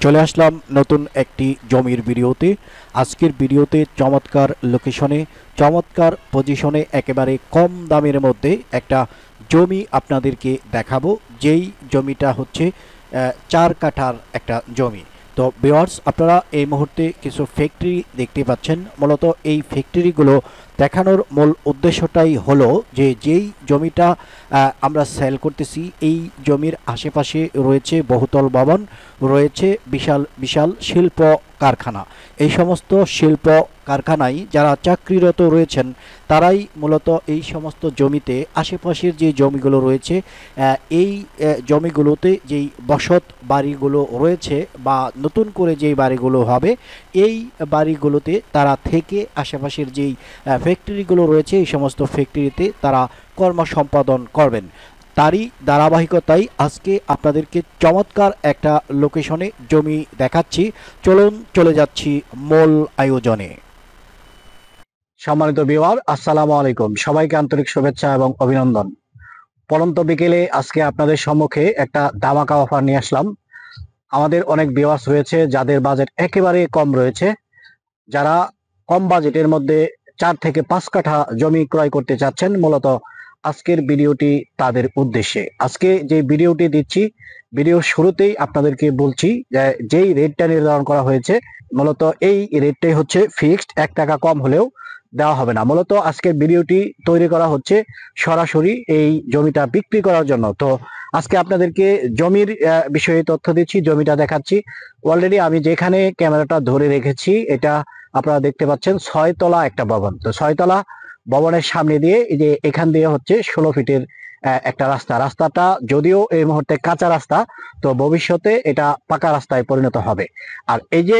চলে আসলাম নতুন একটি জমির ভিডিওতে। আজকের ভিডিওতে চমৎকার লোকেশনে, চমৎকার পজিশনে, একেবারে কম দামের মধ্যে একটা জমি আপনাদেরকে দেখাবো। যেই জমিটা হচ্ছে 4 কাঠার একটা জমি। তো ভিউয়ার্স, আপনারা এই মুহূর্তে কিছু ফ্যাক্টরি দেখতে পাচ্ছেন। মূলত এই ফ্যাক্টরিগুলো দেখানোর মূল উদ্দেশ্যটাই হলো যে যেই জমিটা আমরা সেল করতেছি, এই জমির আশেপাশে রয়েছে বহুতল ভবন, রয়েছে বিশাল বিশাল শিল্প কারখানা। এই সমস্ত শিল্প কারখানায় যারা চাকরিরত রয়েছেন তারাই মূলত এই সমস্ত জমিতে, আশেপাশের যে জমিগুলো রয়েছে, এই জমিগুলোতে যেই বসত বাড়িগুলো রয়েছে বা নতুন করে যেই বাড়িগুলো হবে, এই বাড়িগুলোতে তারা থেকে আশেপাশের যেই ফ্যাক্টরিগুলো রয়েছে এই সমস্ত ফ্যাক্টরিতে তারা কর্ম সম্পাদন করবেন। তারই ধারাবাহিকতায় আজকে আপনাদেরকে চমৎকার একটা লোকেশনে জমি দেখাচ্ছি। চলুন চলে যাচ্ছি মূল আয়োজনে। সম্মানিত ভিউয়ার, আসসালামু আলাইকুম। সবাইকে আন্তরিক শুভেচ্ছা এবং অভিনন্দন। পড়ন্ত বিকেলে আজকে আপনাদের সম্মুখে একটা ধামাকা অফার নিয়ে আসলাম। আমাদের অনেক ভিউয়ার্স রয়েছে যাদের বাজেট একেবারে কম রয়েছে, যারা কম বাজেটের মধ্যে 4 থেকে 5 কাঠা জমি ক্রয় করতে চাচ্ছেন। মূলত আজকের ভিডিওটি তাদের উদ্দেশ্যে। আজকে যে ভিডিওটি দিচ্ছি, ভিডিওর শুরুতেই আপনাদেরকে বলছি যেই রেটটা নির্ধারণ করা হয়েছে, মূলত এই রেটটাই হচ্ছে ফিক্সড। 1 টাকা কম হলেও দেওয়া হবে না। মূলত আজকের ভিডিওটি তৈরি করা হচ্ছে সরাসরি এই জমিটা বিক্রি করার জন্য। তো আজকে আপনাদেরকে জমির বিষয়ে তথ্য দিচ্ছি, জমিটা দেখাচ্ছি। অলরেডি আমি যেখানে ক্যামেরাটা ধরে রেখেছি, এটা আপনারা দেখতে পাচ্ছেন 6 তলা একটা ভবন। তো 6 তলা ভবনের সামনে দিয়ে এই যে এখান দিয়ে হচ্ছে 16 ফিটের একটা রাস্তাটা যদিও এই মুহূর্তে কাঁচা রাস্তা, তো ভবিষ্যতে এটা পাকা রাস্তায় পরিণত হবে। আর এই যে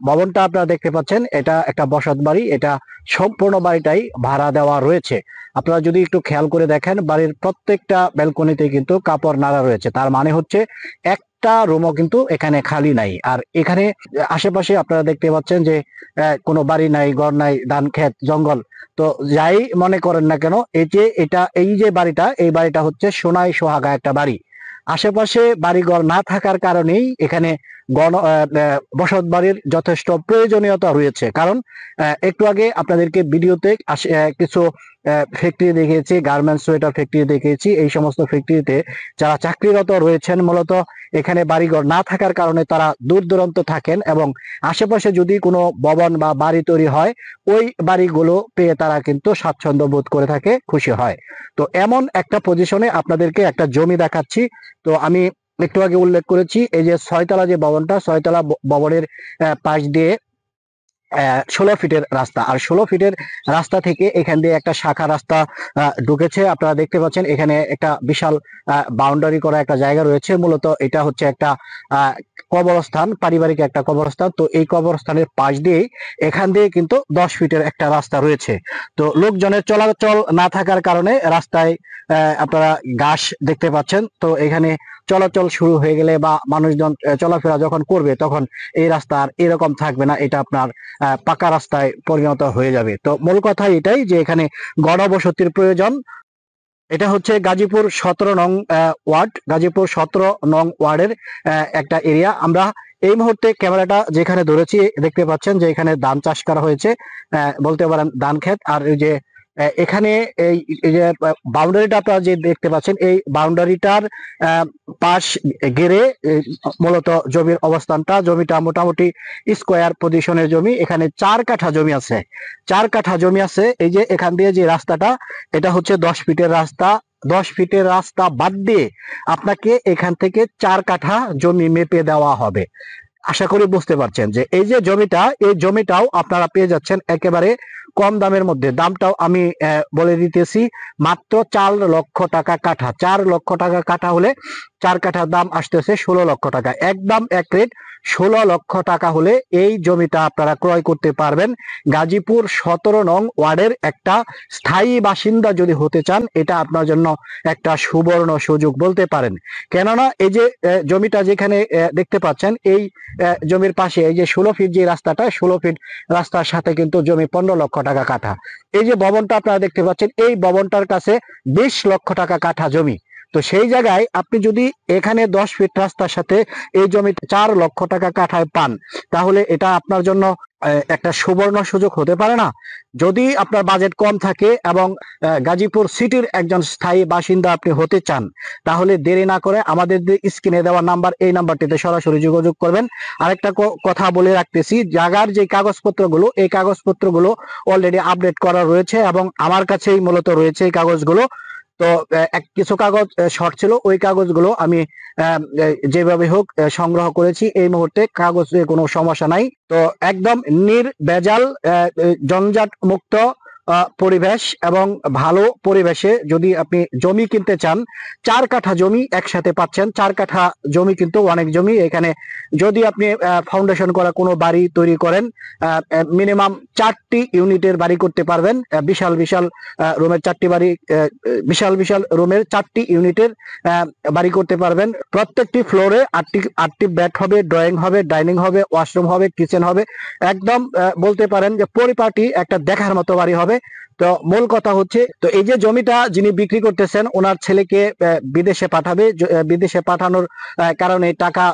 ভবনটা আপনারা দেখতে পাচ্ছেন, এটা একটা বসত বাড়ি। এটা সম্পূর্ণ বাড়িটাই ভাড়া দেওয়া রয়েছে। আপনারা যদি একটু খেয়াল করে দেখেন, বাড়ির প্রত্যেকটা ব্যালকনিতে কিন্তু কাপড় নাড়া রয়েছে। তার মানে হচ্ছে একটা রুমও কিন্তু এখানে খালি নাই। আর এখানে আশেপাশে আপনারা দেখতে পাচ্ছেন যে কোনো বাড়ি নাই, ঘর নাই, ধান ক্ষেত, জঙ্গল। তো যাই মনে করেন না কেন, এই যে বাড়িটা, এই বাড়িটা হচ্ছে সোনায় সোহাগা একটা বাড়ি। আশেপাশে বাড়িঘর না থাকার কারণেই এখানে বসত বাড়ির যথেষ্ট প্রয়োজনীয়তা রয়েছে। কারণ একটু আগে আপনাদেরকে ভিডিওতে কিছু ফ্যাক্টরি দেখিয়েছি, গার্মেন্টস সোয়েটার ফ্যাক্টরি দেখিয়েছি। এই সমস্ত ফ্যাক্টরিতে যারা চাকরিরত রয়েছেন, মূলত এখানে বাড়িঘর না থাকার কারণে তারা দূর দূরান্ত থাকেন, এবং আশেপাশে যদি কোনো ভবন বা বাড়ি তৈরি হয়, ওই বাড়িগুলো পেয়ে তারা কিন্তু স্বাচ্ছন্দ্য বোধ করে থাকে, খুশি হয়। তো এমন একটা পজিশনে আপনাদেরকে একটা জমি দেখাচ্ছি। তো আমি একটু আগে উল্লেখ করেছি, এই যে 6 তলা যে ভবনটা, 6 তলা ভবনের পাশ দিয়ে 16 ফিটের রাস্তা। আর 16 ফিটের রাস্তা থেকে এখান দিয়ে একটা শাখা রাস্তা ঢুকেছে। আপনারা দেখতে পাচ্ছেন এখানে একটা বিশাল বাউন্ডারি করা একটা জায়গা রয়েছে। মূলত এটা হচ্ছে একটা কবরস্থান, পারিবারিক একটা কবরস্থান। তো এই কবরস্থানের পাশ দিয়ে এখান দিয়ে কিন্তু 10 ফিটের একটা রাস্তা রয়েছে। তো লোকজনের চলাচল না থাকার কারণে রাস্তায় আপনারা ঘাস দেখতে পাচ্ছেন। তো এখানে চলাচল শুরু হয়ে গেলে বা মানুষজন চলাফেরা যখন করবে, তখন এই রাস্তা আর এরকম থাকবে না, এটা আপনার পাকা রাস্তায় পরিণত হয়ে যাবে। তো মূল কথা এটাই যে এখানে গণবসতির প্রয়োজন। এটা হচ্ছে গাজীপুর 17 নং ওয়ার্ড, গাজীপুর 17 নং ওয়ার্ডের একটা এরিয়া। আমরা এই মুহূর্তে ক্যামেরাটা যেখানে ধরেছি, দেখতে পাচ্ছেন যে এখানে ধান চাষ করা হয়েছে, বলতে পারেন ধান ক্ষেত। আর এই যে এখানে এই যে বাউন্ডারিটা আপনারা যে দেখতে পাচ্ছেন, এই বাউন্ডারিটার পাশ ঘেরে মূলত জমির অবস্থানটা। জমিটা মোটামুটি স্কোয়ার পজিশনের জমি। এখানে 4 কাঠা জমি আছে, 4 কাঠা জমি আছে। এই যে এখান দিয়ে যে রাস্তাটা, এটা হচ্ছে 10 ফিটের রাস্তা। 10 ফিটের রাস্তা বাদ দিয়ে আপনাকে এখান থেকে 4 কাঠা জমি মেপে দেওয়া হবে। আশা করি বুঝতে পারছেন যে এই যে জমিটা, এই জমিটাও আপনারা পেয়ে যাচ্ছেন একেবারে কম দামের মধ্যে। দামটাও আমি বলে দিতেছি, মাত্র 4 লক্ষ টাকা কাঠা। 4 লক্ষ টাকা কাঠা হলে 4 কাঠার দাম আসতেছে 16 লক্ষ টাকা। একদম এক রেট, 16 লক্ষ টাকা হলে এই জমিটা আপনারা ক্রয় করতে পারবেন। গাজীপুর 17 নং ওয়ার্ডের একটা স্থায়ী বাসিন্দা যদি হতে চান, এটা আপনার জন্য একটা সুবর্ণ সুযোগ বলতে পারেন। কেননা এই যে জমিটা যেখানে দেখতে পাচ্ছেন, এই জমির পাশে এই যে 16 ফিট যে রাস্তাটা, 16 ফিট রাস্তার সাথে কিন্তু জমি 15 লক্ষ টাকা কাঠা। এই যে ভবনটা আপনারা দেখতে পাচ্ছেন, এই ভবনটার কাছে 20 লক্ষ টাকা কাঠা জমি। তো সেই জায়গায় আপনি যদি এখানে 10 ফিট রাস্তার সাথে এই জমিতে 4 লক্ষ টাকা কাঠায় পান, তাহলে এটা আপনার জন্য একটা সুবর্ণ সুযোগ হতে পারে না? যদি আপনার বাজেট কম থাকে এবং গাজীপুর সিটির একজন স্থায়ী বাসিন্দা আপনি হতে চান, তাহলে দেরি না করে আমাদের যে স্ক্রিনে দেওয়া নাম্বার, এই নাম্বারটিতে সরাসরি যোগাযোগ করবেন। আরেকটা কথা বলে রাখতেছি, জায়গার যে কাগজপত্রগুলো, এই কাগজপত্রগুলো অলরেডি আপডেট করা রয়েছে এবং আমার কাছেই মূলত রয়েছে এই কাগজগুলো। তো কিছু কাগজ শর্ট ছিল, ওই কাগজগুলো আমি যেভাবে হোক সংগ্রহ করেছি। এই মুহূর্তে কাগজে কোনো সমস্যা নাই। তো একদম নির্ভেজাল জঞ্জাট মুক্ত পরিবেশ এবং ভালো পরিবেশে যদি আপনি জমি কিনতে চান, 4 কাঠা জমি একসাথে পাচ্ছেন। 4 কাঠা জমি কিন্তু অনেক জমি। এখানে যদি আপনি ফাউন্ডেশন করা কোনো বাড়ি তৈরি করেন, মিনিমাম 4টি ইউনিটের বাড়ি করতে পারবেন। বিশাল বিশাল রুমের 4টি বাড়ি, বিশাল বিশাল রুমের 4টি ইউনিটের বাড়ি করতে পারবেন। প্রত্যেকটি ফ্লোরে 8টি বেড হবে, ড্রয়িং হবে, ডাইনিং হবে, ওয়াশরুম হবে, কিচেন হবে। একদম বলতে পারেন যে পরিপাটি একটা দেখার মতো বাড়ি হবে। তো মূল কথা হচ্ছে, তো এই যে জমিটা যিনি বিক্রি করতেছেন, ওনার ছেলেকে বিদেশে পাঠাবে। বিদেশে পাঠানোর কারণে টাকা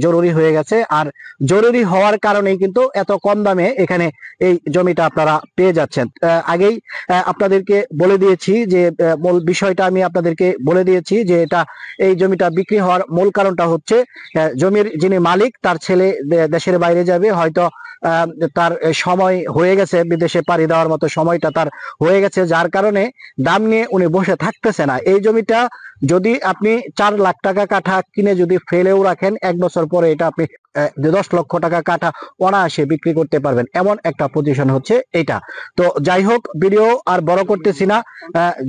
জরুরি হয়ে গেছে, আর জরুরি হওয়ার কারণেই কিন্তু এত কম দামে এখানে এই জমিটা আপনারা পেয়ে যাচ্ছেন। আগেই আপনাদেরকে বলে দিয়েছি যে মূল বিষয়টা আমি আপনাদেরকে বলে দিয়েছি যে এই জমিটা বিক্রি হওয়ার মূল কারণটা হচ্ছে জমির যিনি মালিক, তার ছেলে দেশের বাইরে যাবে, হয়তো তার সময় হয়ে গেছে, বিদেশে পাড়ি দেওয়ার মতো সময়টা তার হয়ে গেছে, যার কারণে দাম নিয়ে উনি বসে থাকতেছে না। এই জমিটা যদি আপনি 4 লাখ টাকা কাঠা কিনে যদি ফেলেও রাখেন, 1 বছর পরে এটা আপনি 10 লক্ষ টাকা কাঠা অনায়াসে বিক্রি করতে পারবেন, এমন একটা পজিশন হচ্ছে এটা। তো যাই হোক, ভিডিও আর বড় করতেছি না।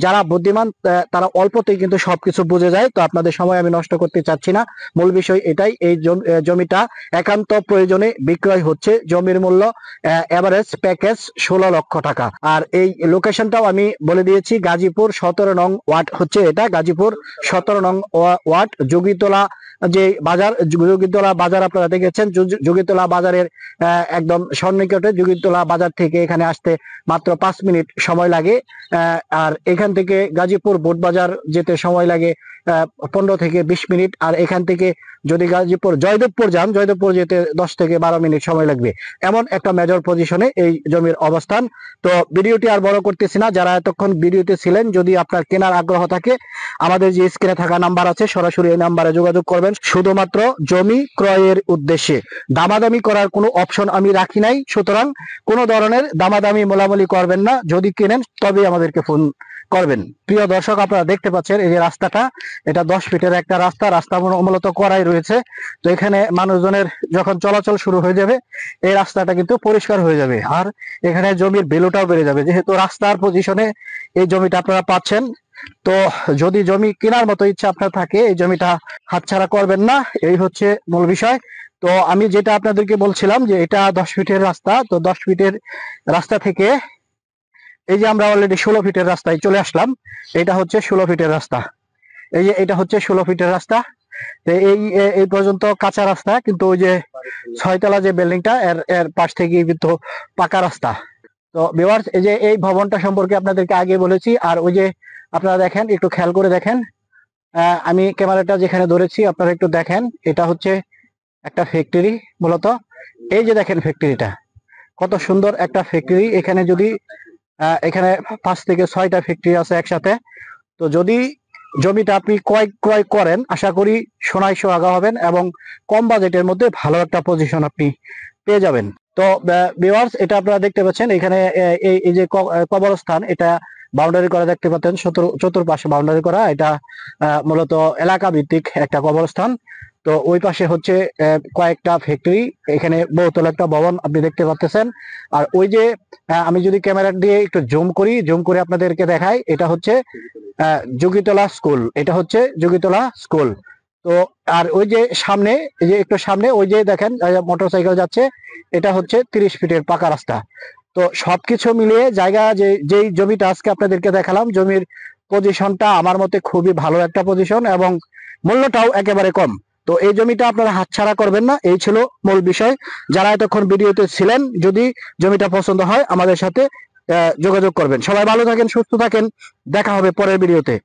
যারা বুদ্ধিমান তারা অল্পতেই কিন্তু সবকিছু বুঝে যায়। তো আপনাদের সময় আমি নষ্ট করতে চাচ্ছি না। মূল বিষয় এটাই, এই জমিটা একান্ত প্রয়োজনে বিক্রয় হচ্ছে। জমির মূল্য এভারেজ প্যাকেজ 16 লক্ষ টাকা। আর এই লোকেশনটাও আমি বলে দিয়েছি, গাজীপুর 17 নং ওয়ার্ড হচ্ছে এটা। গাজীপুর 17 নং ওয়ার্ড, যোগীতলা যে বাজার, যোগীতলা বাজার আপনারা দেখেছেন। যোগীতলা বাজারের একদম সন্নিকটে। যোগীতলা বাজার থেকে এখানে আসতে মাত্র 5 মিনিট সময় লাগে। আর এখান থেকে গাজীপুর বোট বাজার যেতে সময় লাগে 15 থেকে 20 মিনিট। আর এখান থেকে যদি গাজীপুর জয়দেবপুর যান, জয়দেবপুর যেতে 10 থেকে 12 মিনিট সময় লাগবে। এমন একটা মেজর পজিশনে এই জমির অবস্থান। তো ভিডিওটি আর বড় করতেছি না। যারা এতক্ষণ ভিডিওতে ছিলেন, যদি আপনার কেনার আগ্রহ থাকে, আমাদের যে স্ক্রিনে থাকা নাম্বার আছে, সরাসরি এই নাম্বারে যোগাযোগ করবেন। শুধুমাত্র জমি ক্রয়ের উদ্দেশ্যে, দামাদামি করার কোনো অপশন আমি রাখি নাই। সুতরাং কোনো ধরনের দামাদামি মোলামুলি করবেন না। যদি কেনেন তবেই আমাদেরকে ফোন করবেন। প্রিয় দর্শক, আপনারা দেখতে পাচ্ছেন এই যে রাস্তাটা, এটা 10 ফিটের একটা রাস্তা মূলত করাই রয়েছে। তো এখানে মানুষজনের যখন চলাচল শুরু হয়ে যাবে, এই রাস্তাটা কিন্তু পরিষ্কার হয়ে যাবে, আর এখানে জমির ভ্যালুটাও বেড়ে যাবে, যেহেতু রাস্তার পজিশনে এই জমিটা আপনারা পাচ্ছেন। তো যদি জমি কেনার মতো ইচ্ছা আপনার থাকে, এই জমিটা হাতছাড়া করবেন না। এই হচ্ছে মূল বিষয়। তো আমি যেটা আপনাদেরকে বলছিলাম যে এটা 10 ফিটের রাস্তা। তো 10 ফিটের রাস্তা থেকে এই যে আমরা অলরেডি 16 ফিটের রাস্তায় চলে আসলাম। এটা হচ্ছে 16 ফিটের রাস্তা। এই যে এটা হচ্ছে 16 ফিটের রাস্তা। এই পর্যন্ত কাঁচা রাস্তা, কিন্তু ওই যে 6তলা যে বিল্ডিংটা, এর পাশ থেকে কিন্তু পাকা রাস্তা। তো ভিউয়ার্স, এই যে এই ভবনটা সম্পর্কে আপনাদেরকে আগে বলেছি। আর ওই যে আপনারা দেখেন, একটু খেয়াল করে দেখেন, আমি ক্যামেরাটা যেখানে ধরেছি আপনারা একটু দেখেন, এটা হচ্ছে একটা ফ্যাক্টরি মূলত। এই যে দেখেন ফ্যাক্টরিটা, কত সুন্দর একটা ফ্যাক্টরি। এখানে যদি এখানে 5 থেকে 6টা ফ্যাক্টরি আছে একসাথে। তো যদি জমিটা আপনি ক্রয় করেন, আশা করি সোনায় সোহাগা হবেন এবং কম বাজেটের মধ্যে ভালো একটা পজিশন আপনি পেয়ে যাবেন। তো ভিউয়ার্স, এটা আপনারা দেখতে পাচ্ছেন, এখানে এই যে কবরস্থান, এটা বাউন্ডারি করা দেখতে পাচ্ছেন, চতুর্পাশে বাউন্ডারি করা। এটা মূলত এলাকা ভিত্তিক একটা কবরস্থান। তো ওই পাশে হচ্ছে কয়েকটা ফ্যাক্টরি, এখানে বহুতল একটা ভবন আপনি দেখতে পাচ্ছেন। আর ওই যে আমি যদি ক্যামেরা দিয়ে একটু জুম করে আপনাদেরকে দেখাই, এটা হচ্ছে যোগীতলা স্কুল। এটা হচ্ছে যোগীতলা স্কুল। তো আর ওই যে সামনে, এই যে একটু সামনে ওই যে দেখেন মোটরসাইকেল যাচ্ছে, এটা হচ্ছে 30 ফিটের পাকা রাস্তা। তো সবকিছু মিলিয়ে জায়গা, যেই জমিটা আজকে আপনাদেরকে দেখালাম, জমির পজিশনটা আমার মতে খুবই ভালো একটা পজিশন এবং মূল্যটাও একেবারে কম। তো এই জমিটা আপনারা হাতছাড়া করবেন না, এই ছিল মূল বিষয়। যারা এতক্ষণ ভিডিওতে ছিলেন, যদি জমিটা পছন্দ হয় আমাদের সাথে যোগাযোগ করবেন। সবাই ভালো থাকেন, সুস্থ থাকেন, দেখা হবে পরের ভিডিওতে।